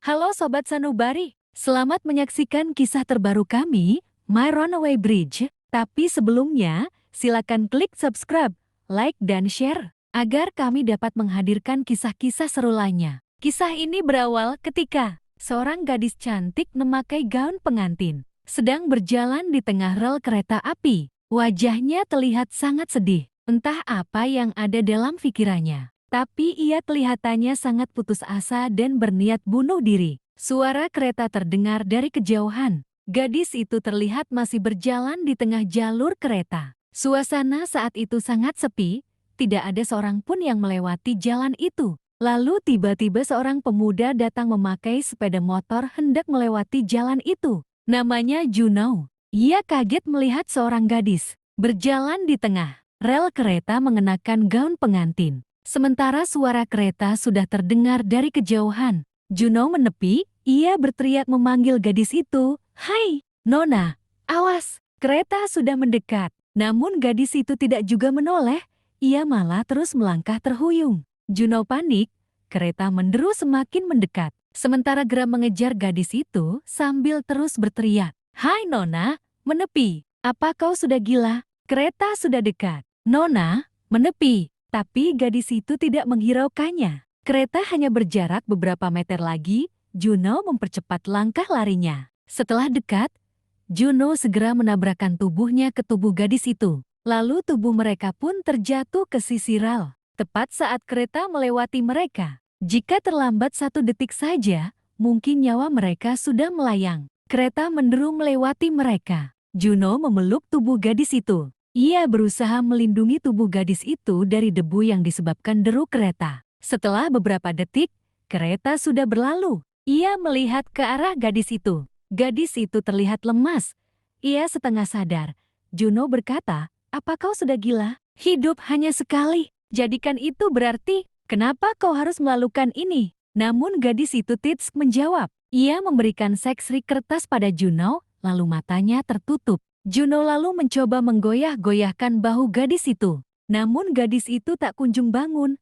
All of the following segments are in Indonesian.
Halo Sobat Sanubari, selamat menyaksikan kisah terbaru kami, My Runaway Bridge. Tapi sebelumnya, silakan klik subscribe, like, dan share, agar kami dapat menghadirkan kisah-kisah seru lainnya. Kisah ini berawal ketika seorang gadis cantik memakai gaun pengantin, sedang berjalan di tengah rel kereta api. Wajahnya terlihat sangat sedih, entah apa yang ada dalam pikirannya. Tapi ia kelihatannya sangat putus asa dan berniat bunuh diri. Suara kereta terdengar dari kejauhan. Gadis itu terlihat masih berjalan di tengah jalur kereta. Suasana saat itu sangat sepi, tidak ada seorang pun yang melewati jalan itu. Lalu tiba-tiba seorang pemuda datang memakai sepeda motor hendak melewati jalan itu. Namanya Juno. Ia kaget melihat seorang gadis berjalan di tengah rel kereta mengenakan gaun pengantin. Sementara suara kereta sudah terdengar dari kejauhan. Juno menepi, ia berteriak memanggil gadis itu, "Hai, Nona, awas, kereta sudah mendekat." Namun gadis itu tidak juga menoleh, ia malah terus melangkah terhuyung. Juno panik, kereta menderu semakin mendekat. Sementara geram mengejar gadis itu sambil terus berteriak, "Hai Nona, menepi, apa kau sudah gila? Kereta sudah dekat." Nona, menepi. Tapi gadis itu tidak menghiraukannya. Kereta hanya berjarak beberapa meter lagi, Juno mempercepat langkah larinya. Setelah dekat, Juno segera menabrakkan tubuhnya ke tubuh gadis itu. Lalu tubuh mereka pun terjatuh ke sisi rel, tepat saat kereta melewati mereka. Jika terlambat 1 detik saja, mungkin nyawa mereka sudah melayang. Kereta menderu melewati mereka. Juno memeluk tubuh gadis itu. Ia berusaha melindungi tubuh gadis itu dari debu yang disebabkan deru kereta. Setelah beberapa detik, kereta sudah berlalu. Ia melihat ke arah gadis itu. Gadis itu terlihat lemas. Ia setengah sadar. Juno berkata, "Apa kau sudah gila? Hidup hanya sekali. Jadikan itu berarti, kenapa kau harus melakukan ini?" Namun gadis itu tidak menjawab. Ia memberikan seksri kertas pada Juno, lalu matanya tertutup. Juno lalu mencoba menggoyah-goyahkan bahu gadis itu. Namun gadis itu tak kunjung bangun.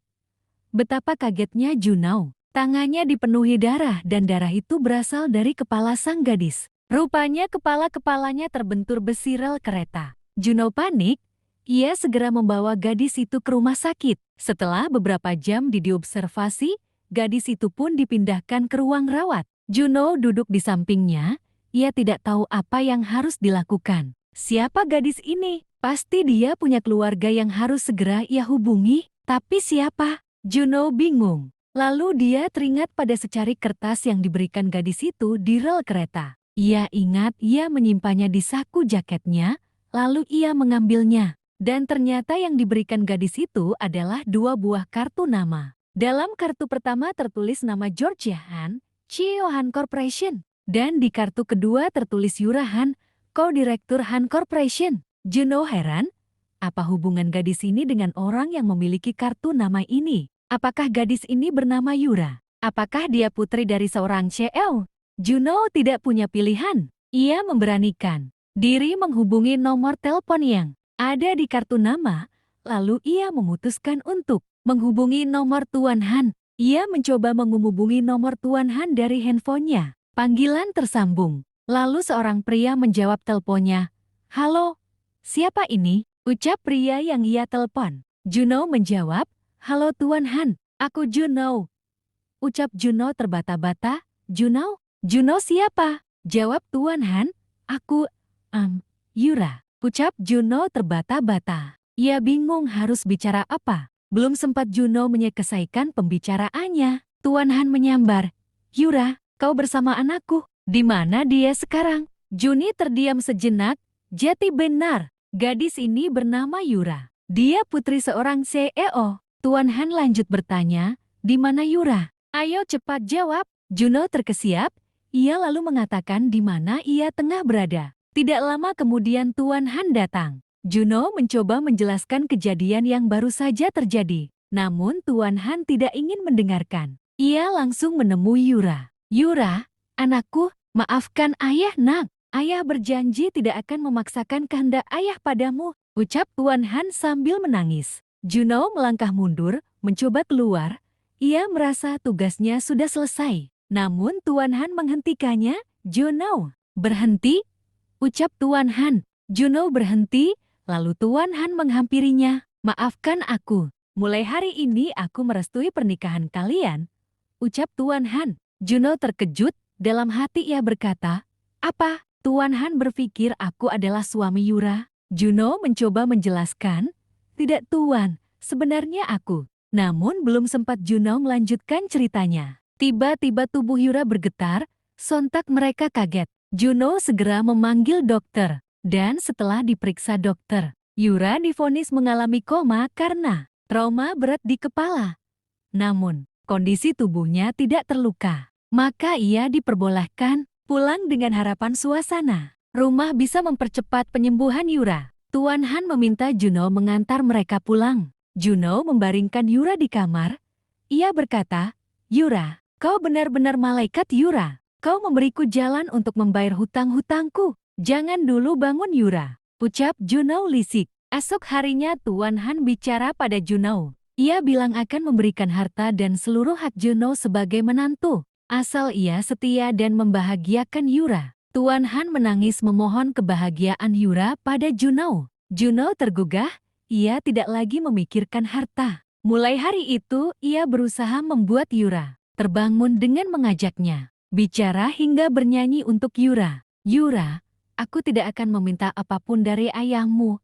Betapa kagetnya Juno. Tangannya dipenuhi darah dan darah itu berasal dari kepala sang gadis. Rupanya kepala-kepalanya terbentur besi rel kereta. Juno panik. Ia segera membawa gadis itu ke rumah sakit. Setelah beberapa jam diobservasi, gadis itu pun dipindahkan ke ruang rawat. Juno duduk di sampingnya. Ia tidak tahu apa yang harus dilakukan. Siapa gadis ini? Pasti dia punya keluarga yang harus segera ia hubungi. Tapi siapa? Juno bingung. Lalu dia teringat pada secari kertas yang diberikan gadis itu di rel kereta. Ia ingat ia menyimpannya di saku jaketnya, lalu ia mengambilnya. Dan ternyata yang diberikan gadis itu adalah 2 buah kartu nama. Dalam kartu pertama tertulis nama Georgia Han, CEO Han Corporation. Dan di kartu kedua tertulis Yura Han, Co-Direktur Han Corporation. Juno heran, apa hubungan gadis ini dengan orang yang memiliki kartu nama ini? Apakah gadis ini bernama Yura? Apakah dia putri dari seorang CEO? Juno tidak punya pilihan. Ia memberanikan diri menghubungi nomor telepon yang ada di kartu nama, lalu ia memutuskan untuk menghubungi nomor Tuan Han. Ia mencoba menghubungi nomor Tuan Han dari handphonenya. Panggilan tersambung. Lalu seorang pria menjawab teleponnya. "Halo, siapa ini?" ucap pria yang ia telepon. Juno menjawab, "Halo Tuan Han, aku Juno." Ucap Juno terbata-bata. "Juno? Juno siapa?" Jawab Tuan Han, "Aku, Yura." Ucap Juno terbata-bata. Ia bingung harus bicara apa. Belum sempat Juno menyelesaikan pembicaraannya. Tuan Han menyambar, "Yura, kau bersama anakku. Di mana dia sekarang?" Juni terdiam sejenak. Jadi benar, gadis ini bernama Yura. Dia putri seorang CEO. Tuan Han lanjut bertanya, "Di mana Yura? Ayo cepat jawab." Juno terkesiap. Ia lalu mengatakan di mana ia tengah berada. Tidak lama kemudian Tuan Han datang. Juno mencoba menjelaskan kejadian yang baru saja terjadi. Namun Tuan Han tidak ingin mendengarkan. Ia langsung menemui Yura. "Yura, anakku, maafkan ayah nak. Ayah berjanji tidak akan memaksakan kehendak ayah padamu," ucap Tuan Han sambil menangis. Juno melangkah mundur, mencoba keluar. Ia merasa tugasnya sudah selesai. Namun Tuan Han menghentikannya. Juno, berhenti, ucap Tuan Han. Juno berhenti, lalu Tuan Han menghampirinya. Maafkan aku, mulai hari ini aku merestui pernikahan kalian, ucap Tuan Han. Juno terkejut, dalam hati ia berkata, apa? Tuan Han berpikir aku adalah suami Yura. Juno mencoba menjelaskan, tidak Tuan, sebenarnya aku. Namun belum sempat Juno melanjutkan ceritanya. Tiba-tiba tubuh Yura bergetar, sontak mereka kaget. Juno segera memanggil dokter, dan setelah diperiksa dokter, Yura divonis mengalami koma karena trauma berat di kepala. Namun, kondisi tubuhnya tidak terluka. Maka ia diperbolehkan pulang dengan harapan suasana rumah bisa mempercepat penyembuhan Yura. Tuan Han meminta Juno mengantar mereka pulang. Juno membaringkan Yura di kamar. Ia berkata, Yura, kau benar-benar malaikat Yura. Kau memberiku jalan untuk membayar hutang-hutangku. Jangan dulu bangun Yura, ucap Juno lisik. Esok harinya Tuan Han bicara pada Juno. Ia bilang akan memberikan harta dan seluruh hak Juno sebagai menantu, asal ia setia dan membahagiakan Yura. Tuan Han menangis memohon kebahagiaan Yura pada Juno. Juno tergugah, ia tidak lagi memikirkan harta. Mulai hari itu, ia berusaha membuat Yura terbangun dengan mengajaknya bicara hingga bernyanyi untuk Yura. Yura, aku tidak akan meminta apapun dari ayahmu.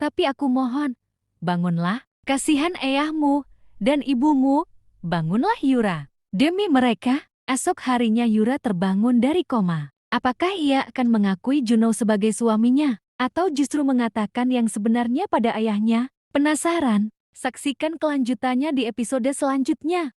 Tapi aku mohon, bangunlah, kasihan ayahmu dan ibumu, bangunlah Yura. Demi mereka, esok harinya Yura terbangun dari koma. Apakah ia akan mengakui Juno sebagai suaminya, atau justru mengatakan yang sebenarnya pada ayahnya? Penasaran? Saksikan kelanjutannya di episode selanjutnya.